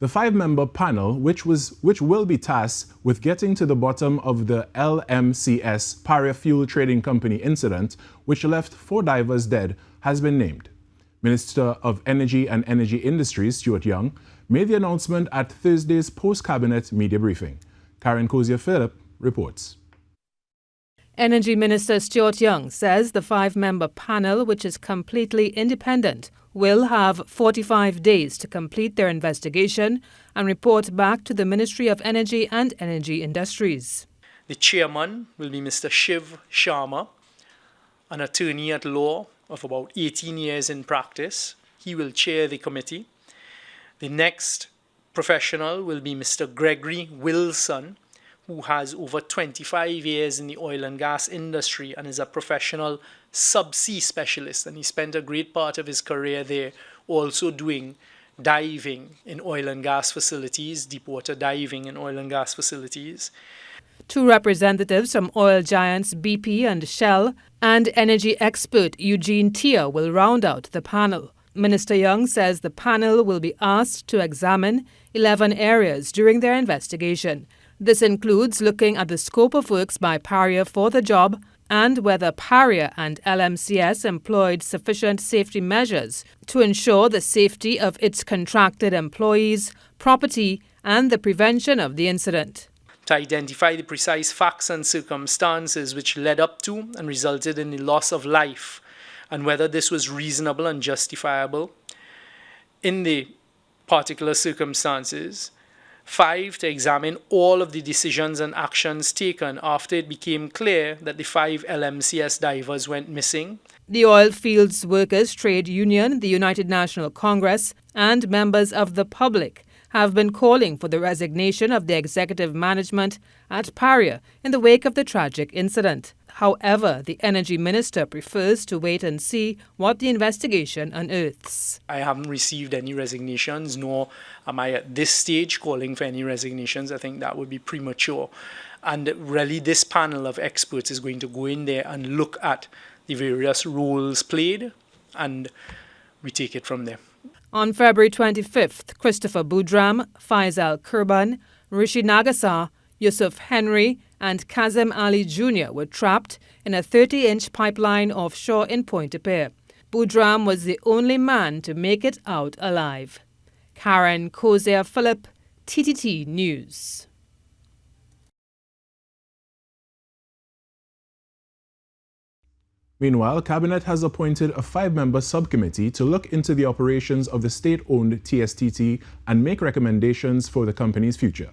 The five-member panel, which will be tasked with getting to the bottom of the LMCS Paria Fuel Trading Company incident, which left 4 divers dead, has been named. Minister of Energy and Energy Industries, Stuart made the announcement at Thursday's post-cabinet media briefing. Cozier Phillip reports. Energy Minister Stuart says the 5-member panel, which is completely independent, will have 45 days to complete their investigation and report back to the Ministry of Energy and Energy Industries. The chairman will be Mr. Shiv Sharma, an attorney at law of about 18 years in practice. He will chair the committee. The next professional will be Mr. Gregory Wilson, who has over 25 years in the oil and gas industry and is a professional subsea specialist. And he spent a great part of his career there also doing diving in oil and gas facilities, deepwater diving in oil and gas facilities. 2 representatives from oil giants BP and Shell and energy expert Eugene Tia will round out the panel. Minister Young says the panel will be asked to examine 11 areas during their investigation. This includes looking at the scope of works by Paria for the job and whether Paria and LMCS employed sufficient safety measures to ensure the safety of its contracted employees, property, and the prevention of the incident. To identify the precise facts and circumstances which led up to and resulted in the loss of life, and whether this was reasonable and justifiable in the particular circumstances. 5, to examine all of the decisions and actions taken after it became clear that the 5 LMCS divers went missing. The Oil Fields Workers Trade Union, the United National Congress, and members of the public have been calling for the resignation of the executive management at Paria in the wake of the tragic incident. However, the energy minister prefers to wait and see what the investigation unearths. I haven't received any resignations, nor am I at this stage calling for any resignations. I think that would be premature. And really, this panel of experts is going to go in there and look at the various roles played, and we take it from there. On February 25th, Christopher Boudram, Faisal Kurban, Rishi Nagasar, Yusuf Henry, and Kazem Ali Jr. were trapped in a 30-inch pipeline offshore in Pointe-à-Pierre. Boudram was the only man to make it out alive. Cozier Phillip, TTT News. Meanwhile, Cabinet has appointed a 5-member subcommittee to look into the operations of the state-owned TSTT and make recommendations for the company's future.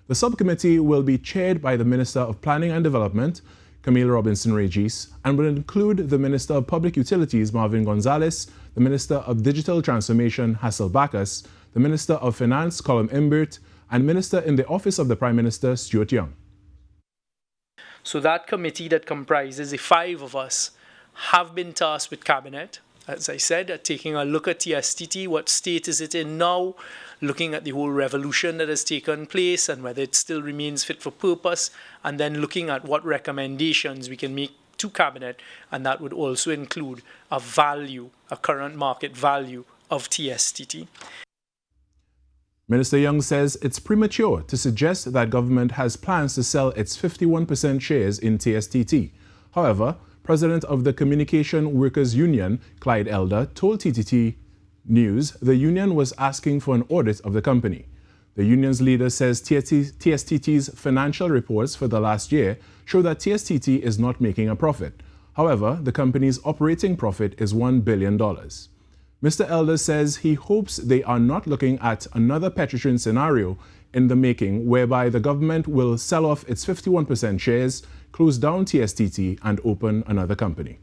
The subcommittee will be chaired by the Minister of Planning and Development, Camille Robinson-Regis, and will include the Minister of Public Utilities, Marvin Gonzalez, the Minister of Digital Transformation, Hassel Bacchus, the Minister of Finance, Colum Imbert, and Minister in the Office of the Prime Minister, Stuart. So that committee that comprises the 5 of us have been tasked with Cabinet, as I said, taking a look at TSTT, what state is it in now, looking at the whole revolution that has taken place and whether it still remains fit for purpose, and then looking at what recommendations we can make to Cabinet, and that would also include a current market value of TSTT. Minister Young says it's premature to suggest that government has plans to sell its 51% shares in TSTT. However, President of the Communication Workers Union, Clyde Elder, told TTT News the union was asking for an audit of the company. The union's leader says TSTT's financial reports for the last year show that TSTT is not making a profit. However, the company's operating profit is $1 billion. Mr. Elder says he hopes they are not looking at another Petrotrin scenario in the making, whereby the government will sell off its 51% shares, close down TSTT, and open another company.